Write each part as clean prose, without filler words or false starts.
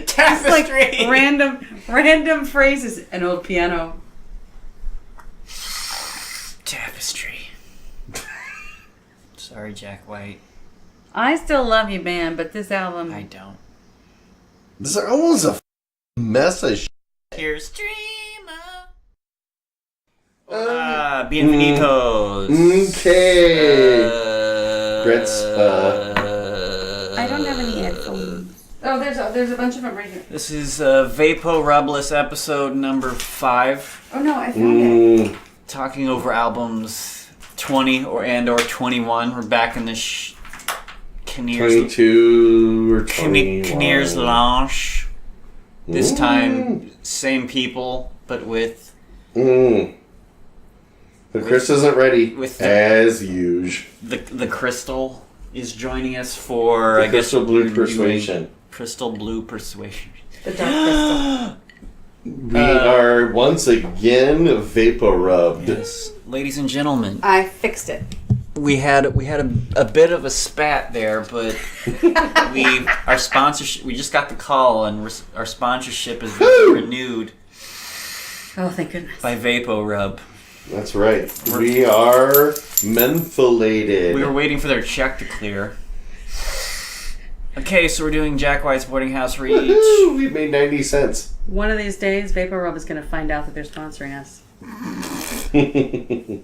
Tapestry. Like random phrases. An old piano. Tapestry. Sorry, Jack White. I still love you, man, but this album... I don't. This album's a mess of shit. Here's Dreamer. Bienvenidos. Okay. Brett's, I don't have any headphones. Oh, there's a bunch of them right here. This is Vaporublis episode number 5. Oh, no, I found it. Talking over albums 20 or 21. We're back in this Kinnear's 22 or 21. Kinnear's Lounge. This time, same people, but with... But Chris isn't ready, as usual. The Crystal is joining us for, I guess, Blue Persuasion. Crystal Blue Persuasion. The Dark Crystal. We are once again Vaporubbed. Yes. Ladies and gentlemen. I fixed it. We had a bit of a spat there, but our sponsorship, we just got the call and our sponsorship is renewed. Oh, thank goodness. By Vaporub. That's right. We are mentholated. We were waiting for their check to clear. Okay, so we're doing Jack White's Boarding House for each. We made 90 cents. One of these days, Vaporub is going to find out that they're sponsoring us. And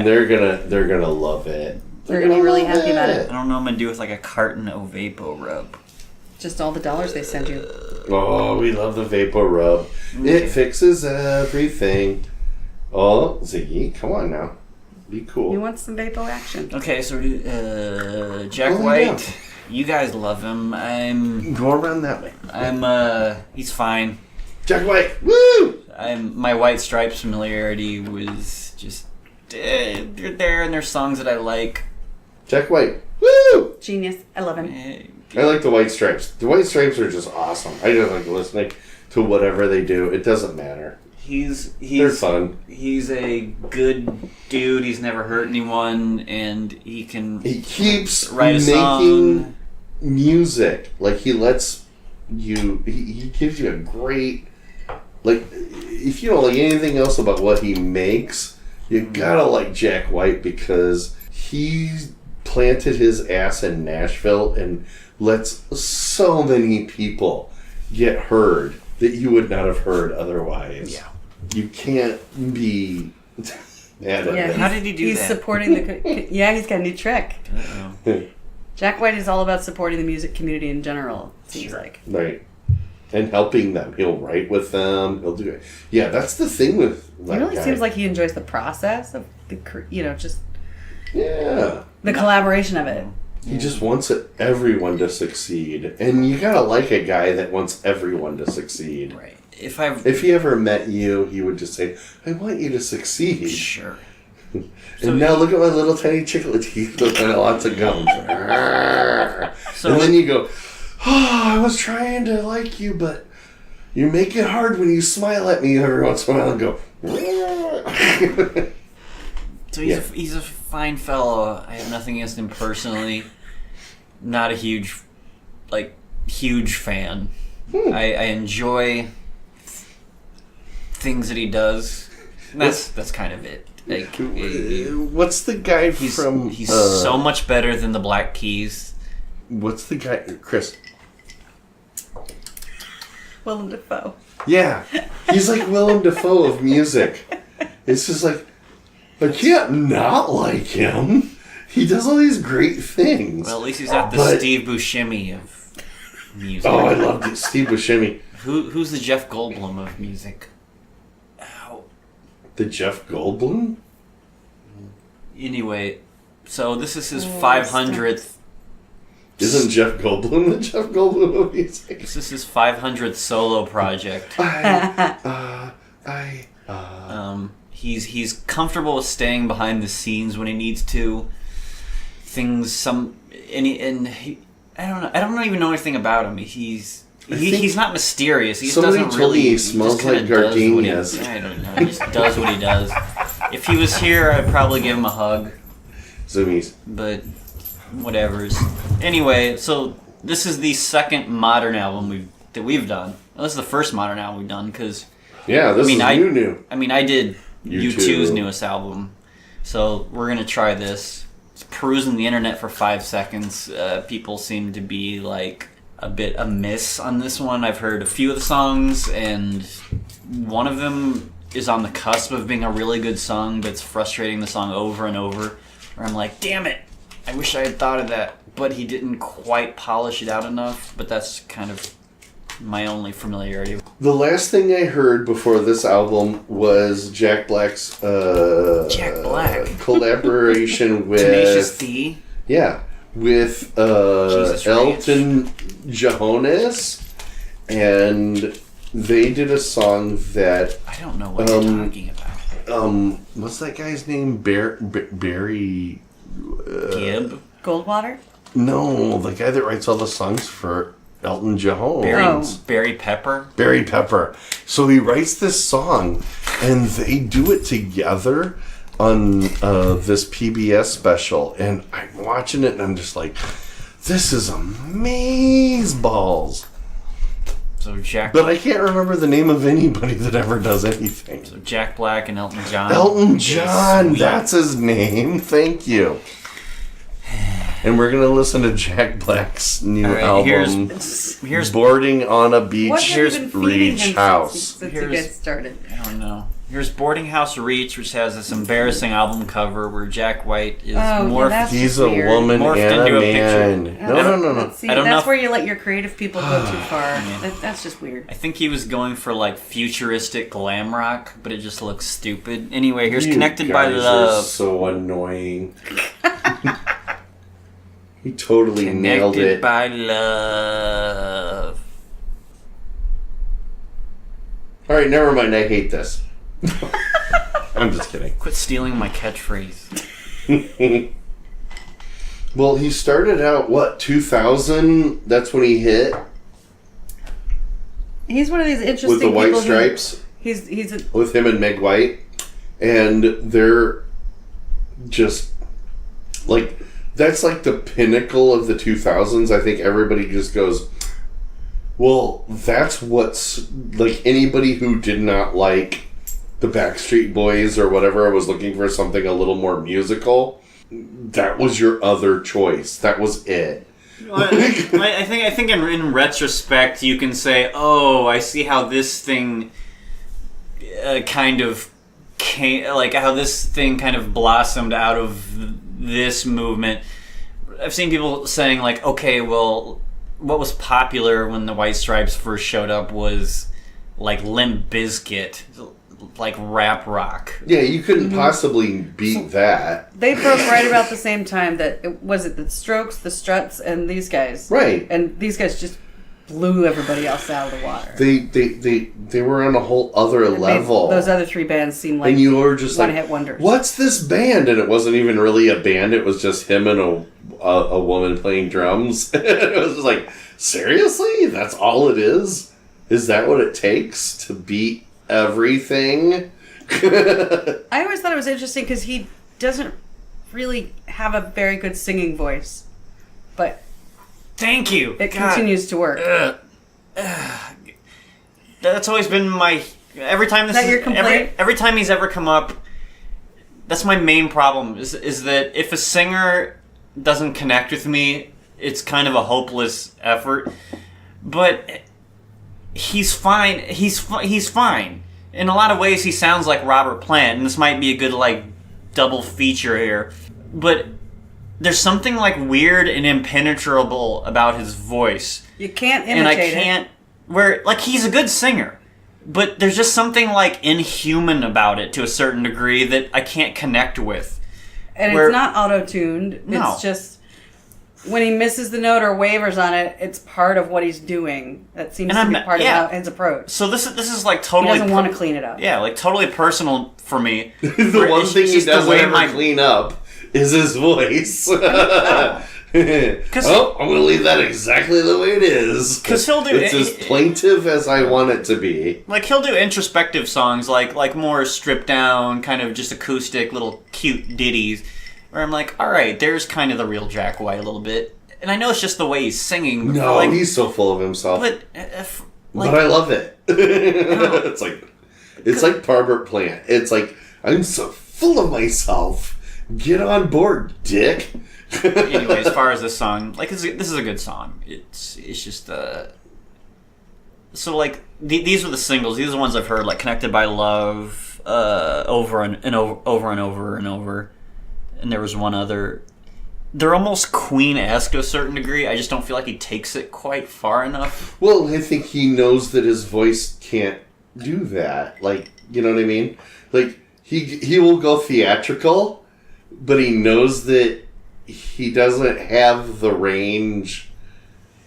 they're gonna love it. They're going to be really happy about it. I don't know what I'm going to do with like a carton of Vaporub. Just all the dollars they send you. Oh, we love the Vaporub. It fixes everything. Oh, Ziggy, come on now. Be cool. You want some Vapo action. Okay, so Jack White, you guys love him. Go around that way. He's fine. Jack White, woo! My White Stripes familiarity was just, they're there and there's songs that I like. Jack White, woo! Genius, I love him. I like the White Stripes. The White Stripes are just awesome. I just like listening to whatever they do. It doesn't matter. They're fun. He's a good dude. He's never hurt anyone, and he keeps write a making song. Music. Like he lets you. He gives you a great. Like if you don't like anything else about what he makes, you gotta like Jack White because he planted his ass in Nashville and lets so many people get heard that you would not have heard otherwise. Yeah. You can't be mad at it. How did he do that? He's supporting the... Yeah, he's got a new trick. Jack White is all about supporting the music community in general, it seems like. Right. And helping them. He'll write with them. He'll do it. Yeah, that's the thing with that It really guy. seems like he enjoys the process of the, just... Yeah. The collaboration of it. He just wants everyone to succeed. And you gotta like a guy that wants everyone to succeed. Right. If he ever met you, he would just say, I want you to succeed. Sure. And now look at my little tiny chiclet teeth and lots of gums. And then you go, oh, I was trying to like you, but you make it hard when you smile at me every once in a while and go, So he's a fine fellow. I have nothing against him personally. Not a huge fan. I enjoy things that he does. That's kind of it. Like, what's the guy from? He's so much better than the Black Keys. What's the guy, Chris? Willem Dafoe. Yeah, he's like Willem Dafoe of music. It's just like I can't not like him. He does all these great things. Well, at least he's not the Steve Buscemi of music. Oh, I loved it, Steve Buscemi. Who's the Jeff Goldblum of music? Ow. The Jeff Goldblum? Anyway, so this is his 500th. Isn't Jeff Goldblum the Jeff Goldblum of music? This is his 500th solo project. He's comfortable with staying behind the scenes when he needs to. I don't even know anything about him. He's not mysterious. He just doesn't really. He smells like gardenias. I don't know. He just does what he does. If he was here, I'd probably give him a hug. Zoomies. But whatever's. Anyway, so this is the second modern album that we've done. Well, this is the first modern album we've done because this is new. I mean, I did U2's U2's newest album, so we're gonna try this. Just perusing the internet for 5 seconds. People seem to be like a bit amiss on this one. I've heard a few of the songs, and one of them is on the cusp of being a really good song, but it's frustrating the song over and over. Where I'm like, damn it, I wish I had thought of that, but he didn't quite polish it out enough. But that's kind of my only familiarity. The last thing I heard before this album was Jack Black's collaboration with Tenacious D. Yeah, with Elton Johannes, and they did a song that I don't know what you're talking about. What's that guy's name? Barry Gibb? Goldwater? No, the guy that writes all the songs for Elton Johannes. Barry Pepper? Barry Pepper. So he writes this song, and they do it together on this PBS special. And I'm watching it, and I'm just like, this is amazeballs. So But I can't remember the name of anybody that ever does anything. So Jack Black and Elton John. Elton John, that's his name. Thank you. And we're going to listen to Jack Black's new album, here's Boarding on a Beach Reach House. Since you guys started. I don't know. Here's Boarding House Reach, which has this embarrassing album cover where Jack White is morphed. He's a woman morphed and into a a man. picture. No. See, I don't that's know where you let your creative people go too far. That's just weird. I think he was going for like futuristic glam rock, but it just looks stupid. Anyway, here's You Connected by guys Love. are so annoying. He totally nailed it. Connected by Love. Alright, never mind. I hate this. I'm just kidding. Quit stealing my catchphrase. Well, he started out, 2000? That's when he hit? He's one of these interesting With the white people stripes? He's With him and Meg White. And they're just, like, that's like the pinnacle of the 2000s. I think everybody just goes, well, that's what's, like, anybody who did not like the Backstreet Boys or whatever was looking for something a little more musical, that was your other choice. That was it. Well, I think in retrospect you can say, oh, I see how this thing kind of blossomed out of this movement. I've seen people saying like, okay, well, what was popular when the White Stripes first showed up was like Limp Bizkit, like rap rock. Yeah, you couldn't possibly beat that. They broke right about the same time that the Strokes, the Struts, and these guys. Right. And these guys just blew everybody else out of the water. They were on a whole other level. Those other three bands seemed like and you were just one-hit wonders. What's this band? And it wasn't even really a band. It was just him and a woman playing drums. It was just like, seriously? That's all it is? Is that what it takes to beat everything? I always thought it was interesting because he doesn't really have a very good singing voice, but thank you. It continues to work. That's always been my every time this is that your complaint? Every time he's ever come up. That's my main problem. Is that if a singer doesn't connect with me, it's kind of a hopeless effort. But he's fine. He's fine. In a lot of ways, he sounds like Robert Plant, and this might be a good like double feature here. But there's something like weird and impenetrable about his voice. You can't imitate and I can't. Where like he's a good singer, but there's just something like inhuman about it to a certain degree that I can't connect with. And it's not auto-tuned. No. It's just when he misses the note or wavers on it, it's part of what he's doing. That seems to be part of his approach. So this is like totally. He doesn't want to clean it up. Yeah, like totally personal for me. The one thing he doesn't ever clean up is his voice. I'm going to leave that exactly the way it is. Because he'll do it's as plaintive as I want it to be. Like he'll do introspective songs, like more stripped down, kind of just acoustic, little cute ditties. Where I'm like, all right, there's kind of the real Jack White a little bit. and I know it's just the way he's singing. But No, he's so full of himself. But But I love it. It's like Parbert Plant. It's like, I'm so full of myself. Get on board, dick. Anyway, as far as this song, this is a good song. It's just so these were the singles. These are the ones I've heard, like "Connected by Love," over and over. And there was one other. They're almost Queen-esque to a certain degree. I just don't feel like he takes it quite far enough. Well, I think he knows that his voice can't do that. Like, you know what I mean? Like, he will go theatrical, but he knows that he doesn't have the range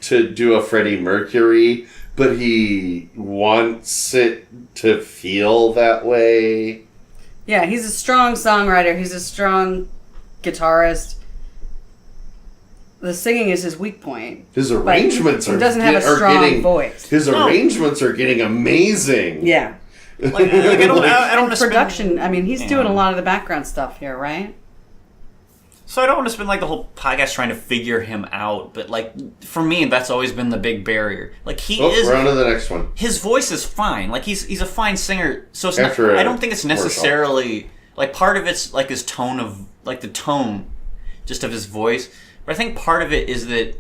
to do a Freddie Mercury, but he wants it to feel that way. Yeah, he's a strong songwriter. He's a strong guitarist. The singing is his weak point. His arrangements he doesn't have a strong voice. His arrangements are getting amazing. Yeah. I don't And production. I mean, he's doing a lot of the background stuff here, right? So I don't want to spend the whole podcast trying to figure him out, but for me, that's always been the big barrier. We're on to the next one. His voice is fine. He's a fine singer. So it's not, I don't think it's necessarily part of it's his tone of the tone, just of his voice. But I think part of it is that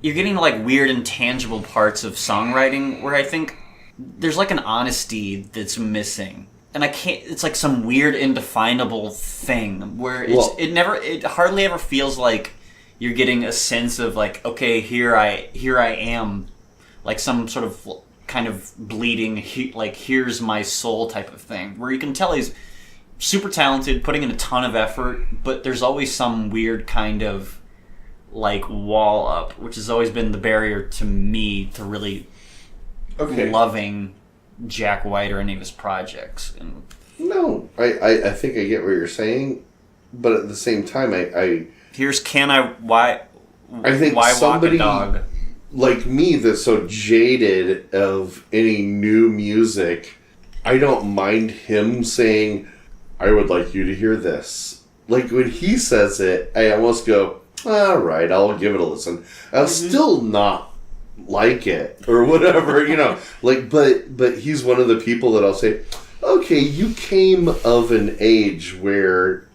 you're getting weird intangible parts of songwriting where I think there's an honesty that's missing. And I can't. It's some weird, indefinable thing where it hardly ever feels like you're getting a sense of okay, here I am, some sort of kind of bleeding, here's my soul type of thing. Where you can tell he's super talented, putting in a ton of effort, but there's always some weird kind of wall up, which has always been the barrier to me to really loving Jack White or any of his projects. And no, I think I get what you're saying, but at the same time, here's I think why somebody walk a dog like me that's so jaded of any new music, I don't mind him saying, "I would like you to hear this." When he says it, I almost go, "All right, I'll give it a listen." I'll still not like it or whatever, but he's one of the people that I'll say, okay, you came of an age where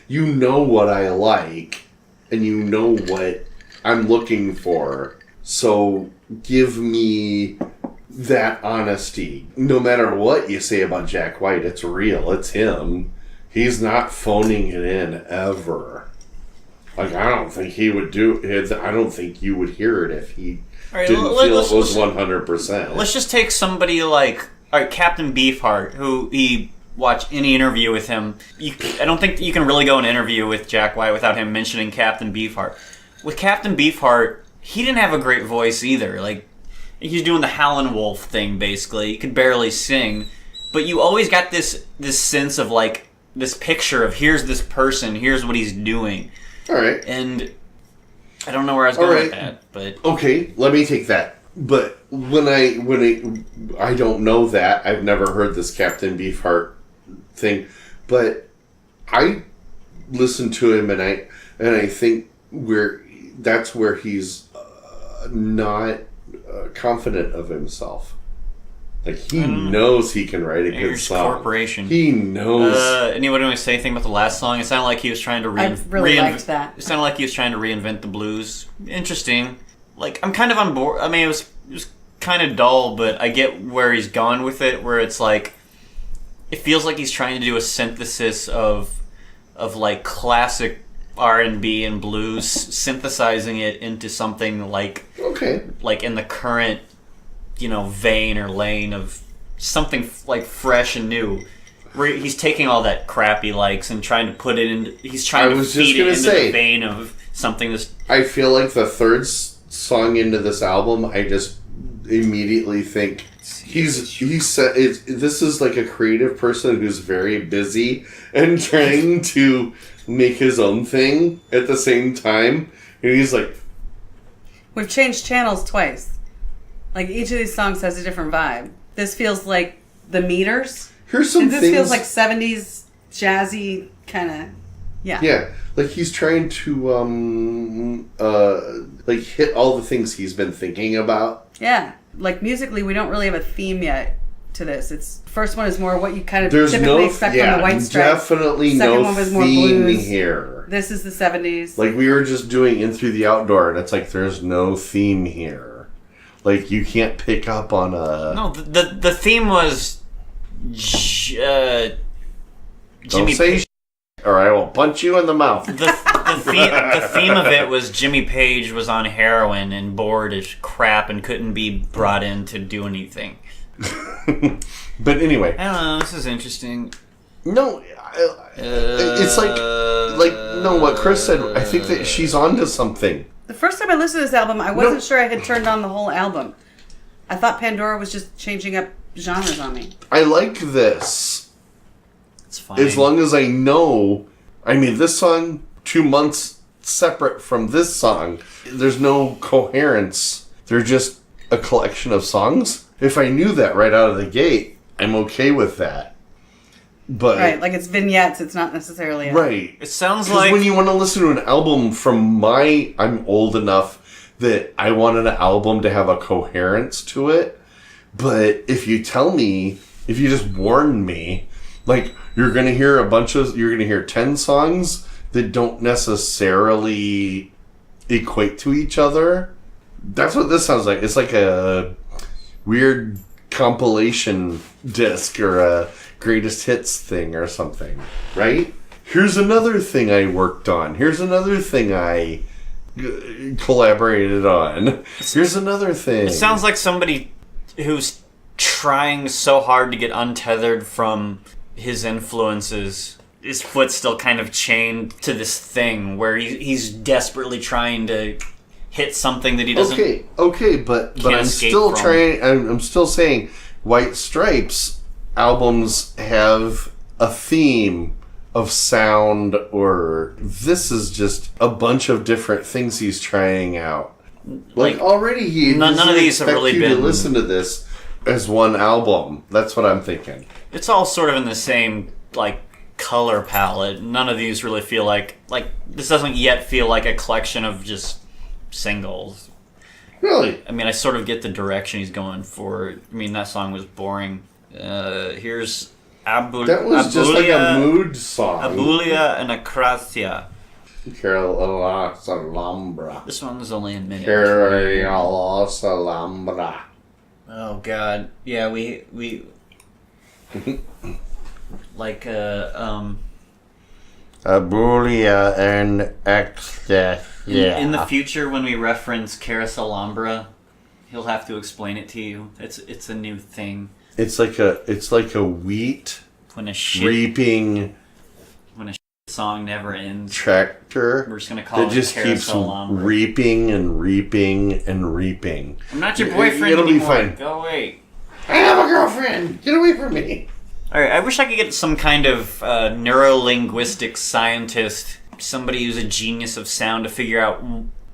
you know what I like and you know what I'm looking for, so give me that honesty. No matter what you say about Jack White, it's real, it's him. He's not phoning it in ever. I don't think he would do it. I don't think you would hear it if he didn't feel it was 100%. Let's just take somebody Captain Beefheart, who he watch any interview with him. I don't think you can really go an interview with Jack White without him mentioning Captain Beefheart. With Captain Beefheart, he didn't have a great voice either. He's doing the Howlin' Wolf thing, basically. He could barely sing. But you always got this sense of, this picture of here's this person, here's what he's doing. All right. And I don't know where I was going with that, but okay, let me take that. But when I don't know that, I've never heard this Captain Beefheart thing, but I listen to him and I think that's where he's not confident of himself. He knows he can write a good song. Corporation. He knows. Anybody want to say anything about the last song? It sounded like he was trying to I really liked that. It sounded like he was trying to reinvent the blues. Interesting. I'm kind of on board. I mean, it was kind of dull, but I get where he's gone with it. Where it's it feels like he's trying to do a synthesis of classic R&B and blues, synthesizing it into something in the current vein or lane of something fresh and new. Where he's taking all that crap he likes and trying to put it in. He's trying to feed it into the vein of something that's. I feel like the third song into this album, I just immediately think this is a creative person who's very busy and trying to make his own thing at the same time, and he's we've changed channels twice. Each of these songs has a different vibe. This feels like the Meters. Here's some and things. This feels like 70s jazzy kind of, Yeah. Yeah, like he's trying to like hit all the things he's been thinking about. Yeah. Like musically, we don't really have a theme yet to this. It's first one is more what you kind of There's typically no expect from the White Stripes. definitely Second no one was more theme blues. here. This is the 70s. Like we were just doing In Through the Outdoor, and it's like there's no theme here. Like you can't pick up on a. No, the theme was Don't Jimmy. say or I will punch you in the mouth. The theme of it was Jimmy Page was on heroin and bored as crap and couldn't be brought in to do anything. But anyway, I don't know. This is interesting. no, it's like no. What Chris said, I think that she's onto something. The first time I listened to this album, I wasn't sure I had turned on the whole album. I thought Pandora was just changing up genres on me. I like this. It's fine. As long as I know, I mean, this song, 2 months separate from this song, there's no coherence. They're just a collection of songs. If I knew that right out of the gate, I'm okay with that. But Right, like it's vignettes, it's not necessarily... right. It sounds 'Cause like when you want to listen to an album from I'm old enough that I want an album to have a coherence to it. But if you just warn me, like, you're going to hear 10 songs that don't necessarily equate to each other. That's what this sounds like. It's like a weird compilation disc or a greatest hits thing or something, right? Here's another thing I worked on. Here's another thing I collaborated on. Here's another thing. it sounds like somebody who's trying so hard to get untethered from his influences. His foot's still kind of chained to this thing where he's desperately trying to hit something that he doesn't. Okay, but I'm escape still from. trying. I'm still saying White Stripes albums have a theme of sound, or this is just a bunch of different things he's trying out. Like already, none of these have really you been. to listen to this as one album. That's what I'm thinking. It's all sort of in the same like color palette. None of these really feel like this doesn't yet feel like a collection of just singles. Really? I mean, I sort of get the direction he's going for. I mean, that song was boring. Here's That was just like a mood song. Abulia and Acracia. car-ous-el-ambra. This one was only a minute. car-ous-el-ambra. Oh God, yeah, we like Abulia and ecstasy. Yeah. in the future when we reference car-ous-el-ambra, he'll have to explain it to you. It's a new thing. It's like a wheat When a shit reaping song never ends. tractor We're just gonna call that it just keeps car-ous-el-ambra. reaping and reaping and reaping. I'm not your boyfriend It'll be anymore. fine. Go away. I have a girlfriend. Get away from me. All right, I wish I could get some kind of neuro-linguistic scientist, somebody who's a genius of sound, to figure out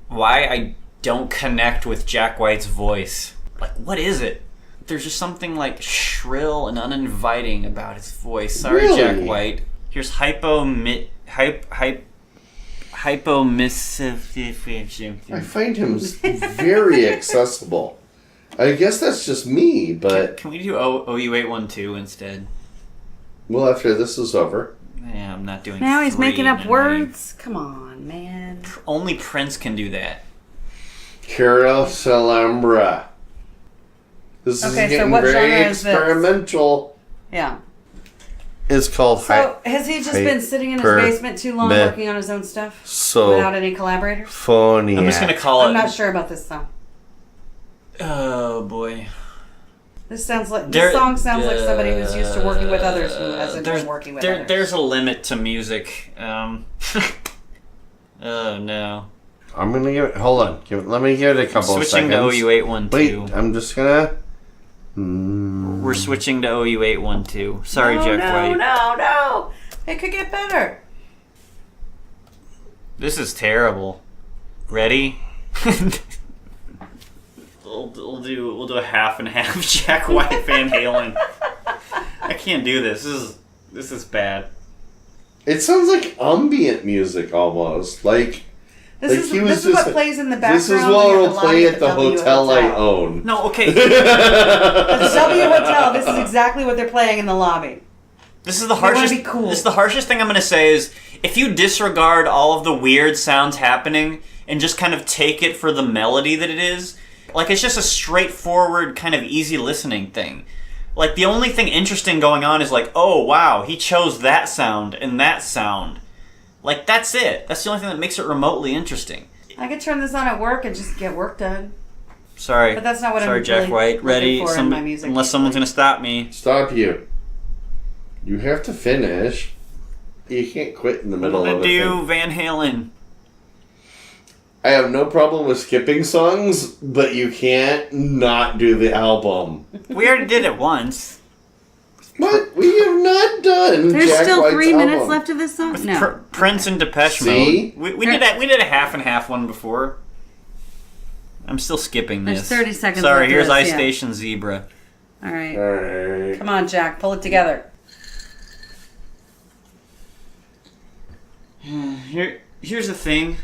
why I don't connect with Jack White's voice. Like, what is it? There's just something like shrill and uninviting about his voice. Sorry, Really? Jack White. Here's hypomissive. I find him very accessible. I guess that's just me, but Can we do OU812 instead? well, after this is over. Yeah, I'm not doing. Now he's 3 making up in a words? Come on, man. night. Only Prince can do that. car-ous-el-ambra. This is Okay, so getting what very genre is this? experimental. Yeah. It's called So, has he just been sitting in his basement too long working on his own stuff? Without any collaborators? Phony. I'm just gonna call it. I'm not sure about this song. Oh boy. This song sounds like There- somebody who's used to working with others who hasn't been working with others. There's a limit to music. Oh no. I'm gonna give it. Hold on. Let me give it a couple of Switching seconds. to OU812. Wait, I'm just gonna. We're switching to OU812. Sorry, Jack White. No. It could get better. This is terrible. Ready? We'll do a half and half Jack White Van Halen. I can't do this. This is bad. It sounds like ambient music almost. Like This he is what plays in the background. This is what will play at the hotel I own. No, okay. The W Hotel. This is exactly what they're playing in the lobby. This is the harshest. Be cool. This is the harshest thing I'm going to say is if you disregard all of the weird sounds happening and just kind of take it for the melody that it is, like it's just a straightforward kind of easy listening thing. Like the only thing interesting going on is like, oh wow, he chose that sound and that sound. Like that's it. That's the only thing that makes it remotely interesting. I could turn this on at work and just get work done. Sorry. But that's not what Sorry, I'm Jack really White. Ready? looking for in my music. Unless someone's going to stop me. Stop you. You have to finish. You can't quit in the middle of it. Do Van Halen. I have no problem with skipping songs, but you can't not do the album. We already did it once. What? We have not done. There's Jack still White's 3 minutes album. left of this song? With No. Prince and Depeche See? Mode. We did a half and half one before. I'm still skipping this. There's 30 seconds Sorry, left of here's this, Ice yeah. Station Zebra. All right. Alright. Come on, Jack. Pull it together. Here's the thing.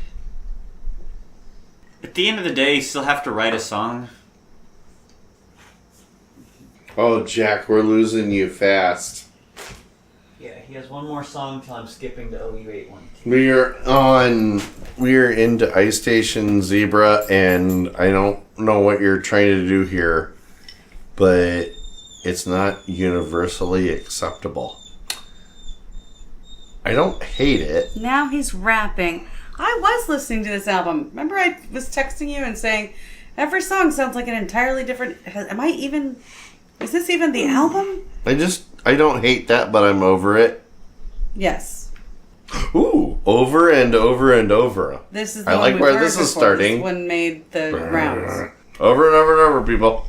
At the end of the day, you still have to write a song. Oh, Jack, we're losing you fast. Yeah, he has one more song till I'm skipping to OU812. We're into Ice Station Zebra, and I don't know what you're trying to do here, but it's not universally acceptable. I don't hate it. Now he's rapping. I was listening to this album. Remember I was texting you and saying, every song sounds like an entirely different... Is this even the album? I don't hate that, but I'm over it. Yes. Ooh, over and over and over. This is the I one like we've where heard this is before. starting. This one made the rounds. Over and over and over, people.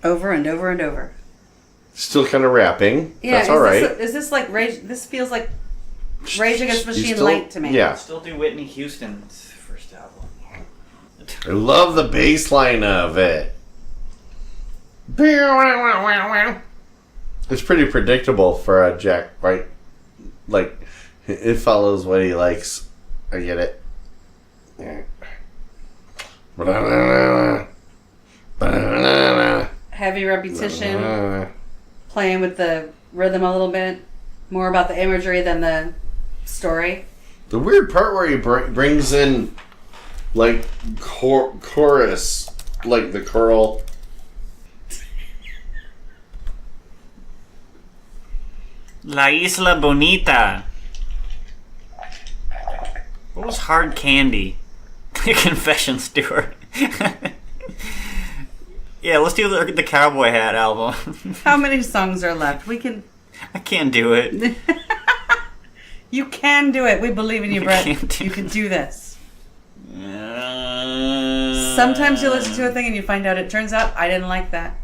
Over and over and over. Still kind of rapping. Yeah, That's all right. Is this like Rage? This feels like Rage Against the You Machine still- light to me. Yeah. Still do Whitney Houston's first album. I love the bass line of it. It's pretty predictable for a Jack White. Like, it follows what he likes. I get it. Heavy repetition, playing with the rhythm a little bit, more about the imagery than the story. The weird part where he brings in, like, chorus, like the choral. La Isla Bonita. What was Hard Candy? Confession, Stuart. Yeah, let's do the Cowboy Hat album. How many songs are left? We can. I can't do it. You can do it. We believe in you, Brett. can't do You can do this. Uh, Sometimes you listen to a thing and you find out it turns out I didn't like that.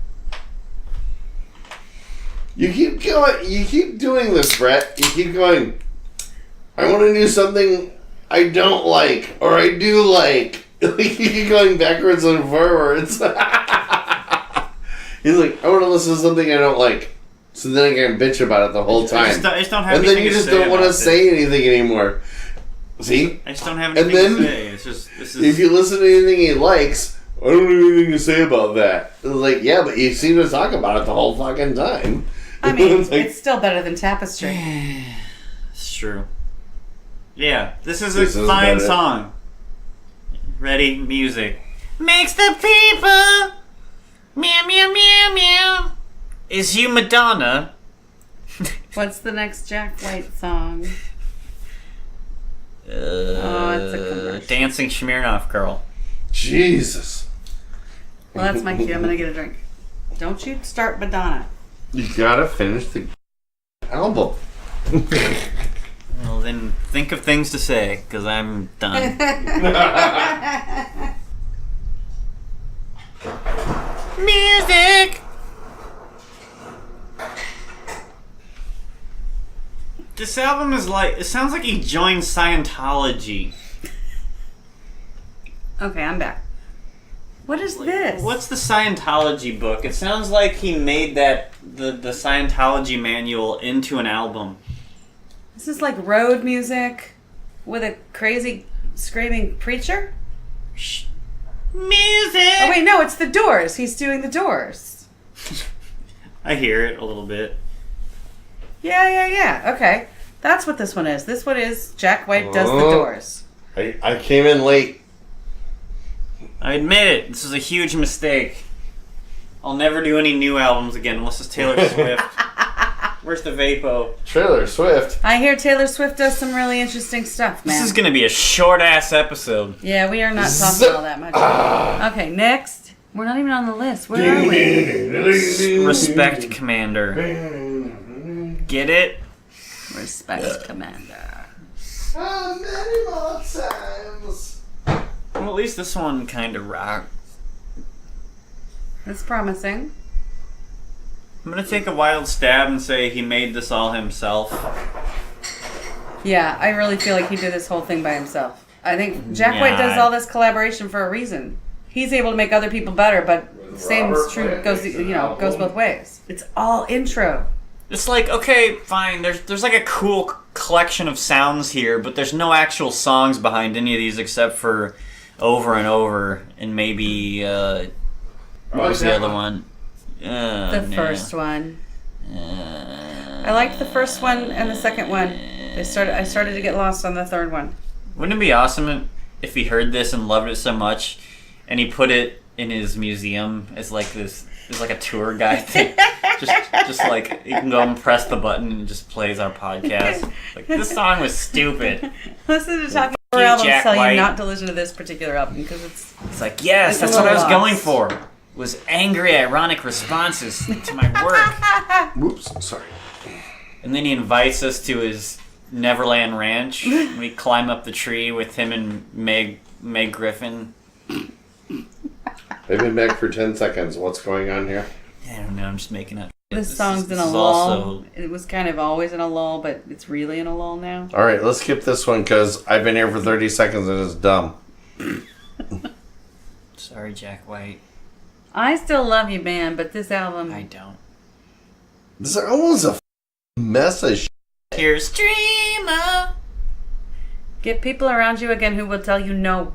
You keep going. You keep doing this, Brett. You keep going. I want to do something I don't like, or I do like. You keep going backwards and forwards. He's like, I want to listen to something I don't like, so then I can bitch about it the whole time. I just don't have and then anything you to just say don't want to about say anything anymore. See? I just don't have And anything then, to say. It's just this is. if you listen to anything he likes, I don't have anything to say about that. It's like, yeah, but you seem to talk about it the whole fucking time. I mean, It's like- it's still better than Tapestry. It's true. Yeah, this is This a is fine better. song. Ready? Music. Makes the people meow meow meow meow. Is you Madonna? What's the next Jack White song? It's a commercial. Dancing Smirnoff Girl. Jesus. Well, that's my cue. I'm gonna get a drink. Don't you start Madonna. You gotta finish the album. Well, then think of things to say, because I'm done. Music! This album is like, it sounds like he joined Scientology. Okay, I'm back. What is this? What's the Scientology book? It sounds like he made the Scientology manual into an album. This is like road music with a crazy screaming preacher. Shh. Music! Oh wait, no, it's the Doors. He's doing the Doors. I hear it a little bit. Yeah. Okay. That's what this one is. This one is Jack White does the Doors. I came in late. I admit it. This is a huge mistake. I'll never do any new albums again unless it's Taylor Swift. Where's the Vapo? Taylor Swift. I hear Taylor Swift does some really interesting stuff, man. This is gonna be a short-ass episode. Yeah, we are not talking all that much. Okay, next. We're not even on the list. Where are we? Respect, Commander. Get it? Respect, Commander. Many more times. Well, at least this one kind of rocked. That's promising. I'm gonna take a wild stab and say he made this all himself. Yeah, I really feel like he did this whole thing by himself. I think Jack White does all this collaboration for a reason. He's able to make other people better, but same is true goes both ways. It's all intro. It's like, okay, fine, there's like a cool collection of sounds here, but there's no actual songs behind any of these except for Over and Over and maybe what was the other one? The first one. I liked the first one and the second one. I started to get lost on the third one. Wouldn't it be awesome if he heard this and loved it so much, and he put it in his museum as like this, as like a tour guide thing? just like you can go and press the button and it just plays our podcast. Like, this song was stupid. Listen to Talking Over albums tell you not to listen to this particular album because it's like, yes, that's what I was going for. Was angry, ironic responses to my work. Whoops, sorry. And then he invites us to his Neverland Ranch. We climb up the tree with him and Meg Griffin. I've been back for 10 seconds. What's going on here? I don't know, I'm just making up. This song's in a lull. It was kind of always in a lull, but it's really in a lull now. All right, let's skip this one because I've been here for 30 seconds and it's dumb. Sorry, Jack White. I still love you, man, but this album... I don't. This album's a mess of shit. Here's Dreamer. Get people around you again who will tell you no.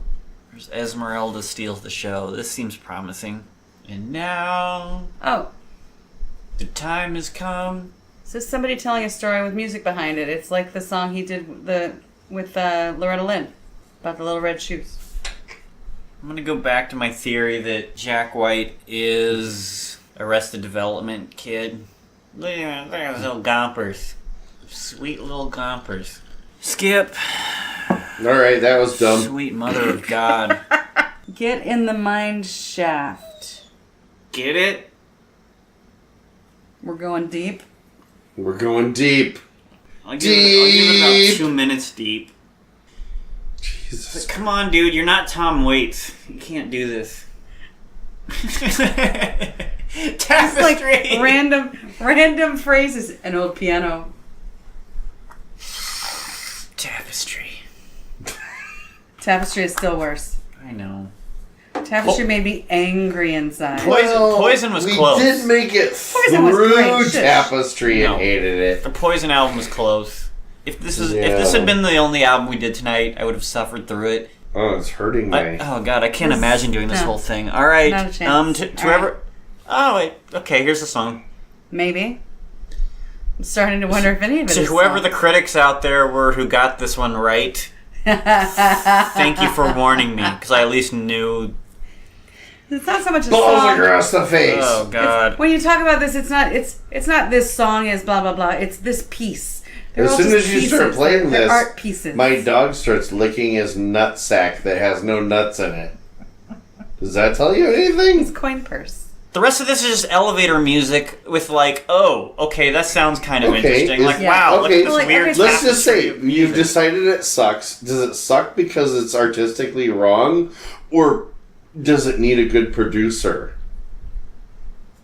There's Esmeralda steals the show. This seems promising. And now... Oh. The time has come. This is somebody telling a story with music behind it. It's like the song he did with Loretta Lynn about the little red shoes. I'm going to go back to my theory that Jack White is Arrested Development kid. Look at those little gompers. Sweet little gompers. Skip. Alright, that was dumb. Sweet mother of God. Get in the mind shaft. Get it? We're going deep. We're going deep. I'll give it about 2 minutes deep. Jesus. But come on, dude, you're not Tom Waits. You can't do this. Tapestry. Like random phrases. An old piano. Tapestry. Tapestry is still worse. I know. Tapestry made me angry inside. Poison was close. We did make it through Tapestry and hated it. The Poison album was close. If this had been the only album we did tonight, I would have suffered through it. Oh, it's hurting me. Oh God, I can't imagine doing this whole thing. All right, not a chance. to whoever. Right. Oh wait, okay. Here's the song. Maybe. I'm starting to wonder if any of it. To whoever the critics out there were who got this one right, thank you for warning me because I at least knew. It's not so much a balls song. across the face. Oh God! When you talk about this, it's not this song is blah blah blah. It's this piece. As soon as you start playing this, art pieces. My dog starts licking his nut sack that has no nuts in it. Does that tell you anything? It's coin purse. The rest of this is just elevator music with like, oh, okay, that sounds kind of interesting. Like, wow, look at this weird. Let's just say you've decided it sucks. Does it suck because it's artistically wrong, or does it need a good producer?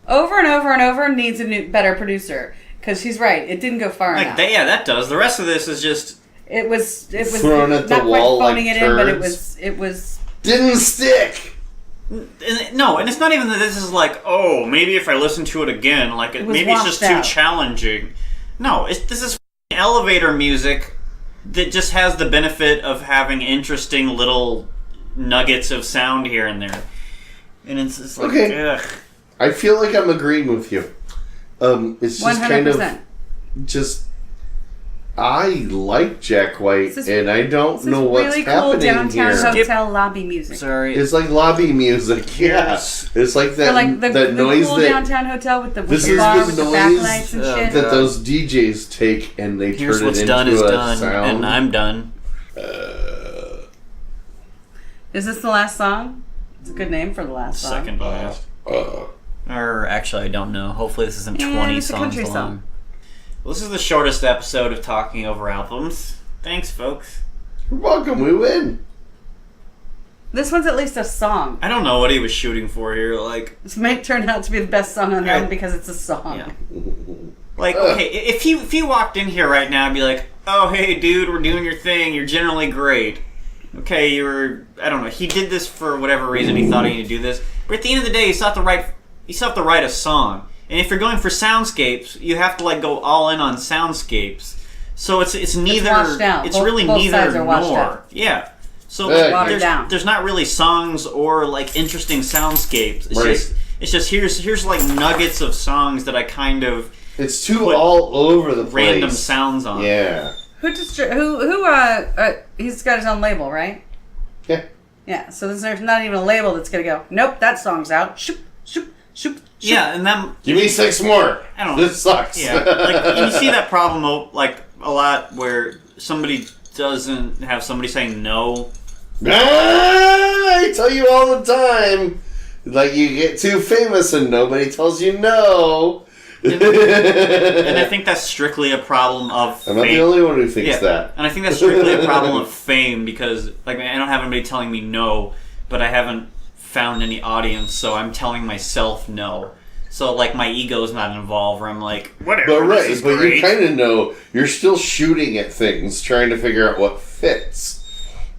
Over and over and over needs a better producer. Because she's right, it didn't go far enough. That does. The rest of this is just it was thrown at the wall quite phoning like it turds. in, but it was didn't stick. No, and it's not even that this is like, oh, maybe if I listen to it again, like maybe it's just too challenging. No, this is elevator music that just has the benefit of having interesting little nuggets of sound here and there. And it's just like, ugh. I feel like I'm agreeing with you. It's just 100%. Kind of just. I like Jack White, and I don't know what's really happening cool downtown here. hotel lobby music. Sorry, it's like lobby music. Yes, it's like that. Like the noise cool that downtown hotel with the bar with the noise backlights and shit. that those DJs take and they Here's turn what's it done into is a done, sound. and I'm done. Is this the last song? It's a good name for the last song. Second to last. Or actually, I don't know. Hopefully, this isn't 20 it's a songs country long. song. Well, this is the shortest episode of Talking Over Albums. Thanks, folks. You're welcome. We win. This one's at least a song. I don't know what he was shooting for here. Like, This might turn out to be the best song on the album because it's a song. Yeah. Like, okay, if you walked in here right now and be like, oh, hey, dude, we're doing your thing. You're generally great. Okay, I don't know. He did this for whatever reason. He thought he needed to do this. But at the end of the day, you still have to write a song. And if you're going for soundscapes, you have to like go all in on soundscapes. So it's neither. Washed out. It's both, really both neither sides are washed nor. out. Yeah. So Watered down. there's not really songs or like interesting soundscapes. It's just here's like nuggets of songs that I kind of. It's too all over the place. Random sounds on. Yeah. He's got his own label, right? Yeah. Yeah. So there's not even a label that's gonna go. Nope, that song's out. Shoop, shoop, shoop. Yeah, and then Give me 6 more. I don't know. This sucks. Yeah, like and you see that problem like a lot where somebody doesn't have somebody saying no. I tell you all the time, like you get too famous and nobody tells you no. And I think that's strictly a problem of fame. I'm not the only one who thinks that. And I think that's strictly a problem of fame because like I don't have anybody telling me no, but I haven't found any audience, so I'm telling myself no. So like my ego's not involved, where I'm like, whatever. But right, this is but great. you kind of know you're still shooting at things, trying to figure out what fits.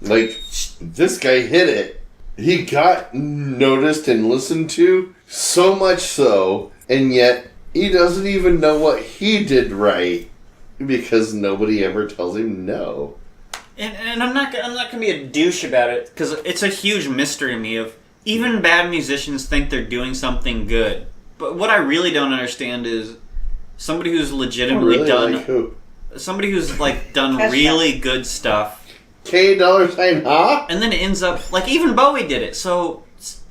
Like this guy hit it. He got noticed and listened to so much so, and yet he doesn't even know what he did right because nobody ever tells him no. And I'm not gonna be a douche about it because it's a huge mystery to me. Of even bad musicians think they're doing something good, but what I really don't understand is somebody who's legitimately done like who? Somebody who's like done Kesha. really good stuff, $K$, and then it ends up like even Bowie did it. So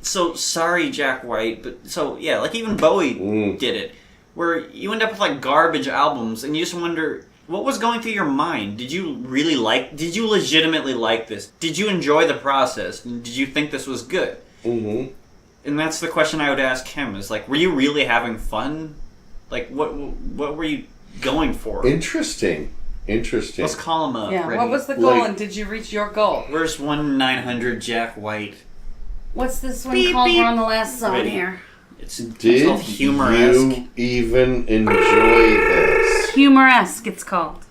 sorry, Jack White, but so yeah, like even Bowie did it, where you end up with like garbage albums, and you just wonder. What was going through your mind? Did you legitimately like this? Did you enjoy the process? Did you think this was good? Mm-hmm. And that's the question I would ask him is like, were you really having fun? Like, what were you going for? Interesting. Let's call him up. Yeah. Ready? What was the goal, and did you reach your goal? Where's 1-900 Jack White? What's this one Beep, called? beep. We're on the last song Ready. here. It's Did called Humor-esque. you even enjoy this? Humor-esque, it's called.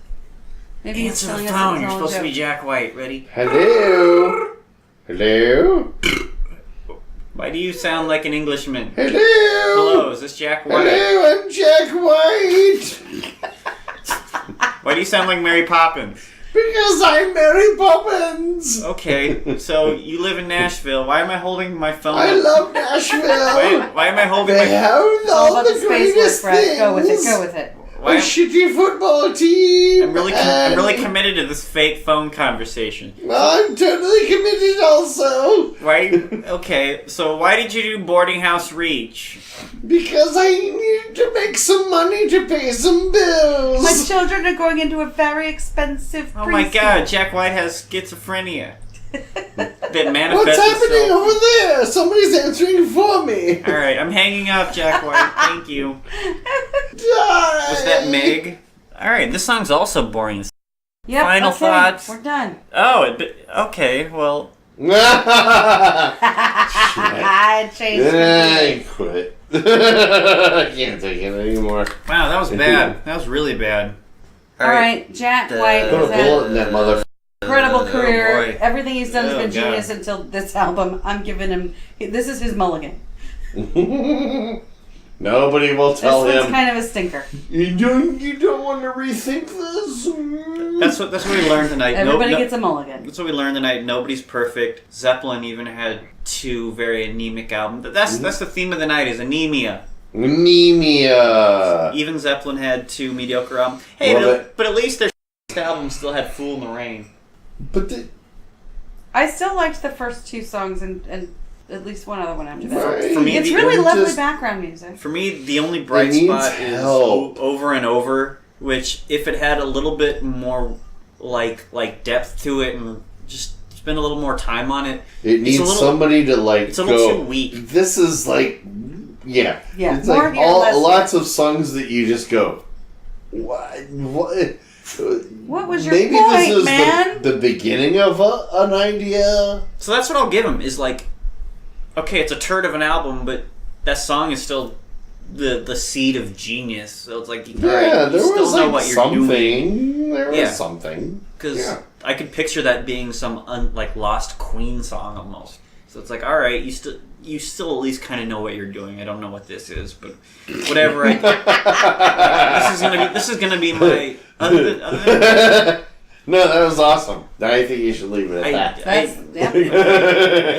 Maybe he's Answer the telling us phone. it's You're all a supposed to be joke. Jack White. Ready? Hello? Hello? Why do you sound like an Englishman? Hello? Hello, is this Jack White? Hello, I'm Jack White. Why do you sound like Mary Poppins? Because I'm Mary Poppins. Okay, so you live in Nashville. Why am I holding my phone? I up? love Nashville. Why am I holding They my? have It's all all about the the space work, greatest Brett. things. Go with it, go with it. A Why? shitty football team. I'm really committed to this fake phone conversation. I'm totally committed also. Why? Okay, so why did you do Boarding House Reach? Because I need to make some money to pay some bills. My children are going into a very expensive Oh my preschool. God, Jack White has schizophrenia that manifests What's happening itself. over there? Somebody's answering for me. All right, I'm hanging up, Jack White. Thank you. Die. Was that Meg? All right, this song's also boring. Yep, Final okay, thoughts? We're done. Oh, okay. Well, I changed I quit. I can't take it anymore. wow, that was bad. That was really bad. All right, Jack White Put a has bullet had in that mother. incredible Oh, career. boy. Everything he's done has Oh, been God. genius until this album. I'm giving him. This is his mulligan. Nobody will This tell one's him. kind of a stinker. You don't want to rethink this. That's what we learned tonight. Everybody gets a mulligan. That's what we learned tonight. Nobody's perfect. Zeppelin even had 2 very anemic albums. That's the theme of the night is anemia. Anemia. Even Zeppelin had 2 mediocre albums. Hey, but at least their album still had "Fool in the Rain." But I still liked the first 2 songs and at least one other one after that. Right. For me, It's the, really lovely just- background music. for me, the only bright It needs spot is help. Over and Over, which if it had a little bit more like depth to it and just spend a little more time on it, it needs somebody to It's a little go. too weak. This is like, yeah. Yeah, It's more like here, less lots of songs that you just go, what? What was your Maybe point, this is man? the beginning of an idea. So that's what I'll give him. Is like, okay, it's a turd of an album, but that song is still the seed of genius. So it's like, all right, Yeah, you there still was know like what you're doing. something. There Yeah. was something. Because Yeah. I could picture that being some like lost Queen song almost. So it's like, all right, you still at least kind of know what you're doing. I don't know what this is, but whatever. This is gonna be my other than No, that was awesome. I think you should leave it at that. That's, yep. I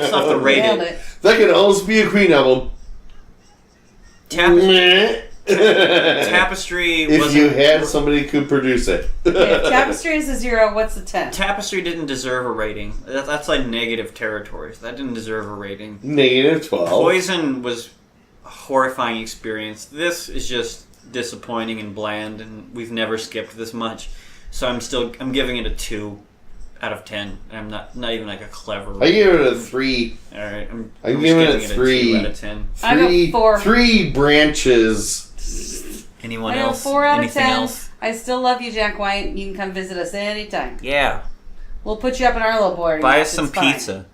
just have to rate Nailed it. it. That could almost be a Queen album. Tapestry. If wasn't, you had somebody who could produce it. Okay, Tapestry is a 0. What's a 10? Tapestry didn't deserve a rating. That's like negative territory. So that didn't deserve a rating. Negative 12. Poison was a horrifying experience. This is just disappointing and bland, and we've never skipped this much. So I'm giving it a 2 out of 10. And I'm not even like a clever. I give it a 3. All right, I'm I just give it giving a 3. 2 out of 10. I go 4. 3 branches. Anyone I go else? 4 out of Anything 10. else? I still love you, Jack White. You can come visit us anytime. Yeah. We'll put you up in our little boarding Buy house. us some It's fine. pizza.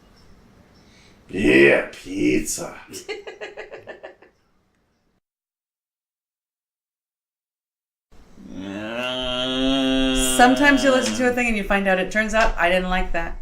Yeah, pizza. Sometimes you listen to a thing and you find out it turns out I didn't like that.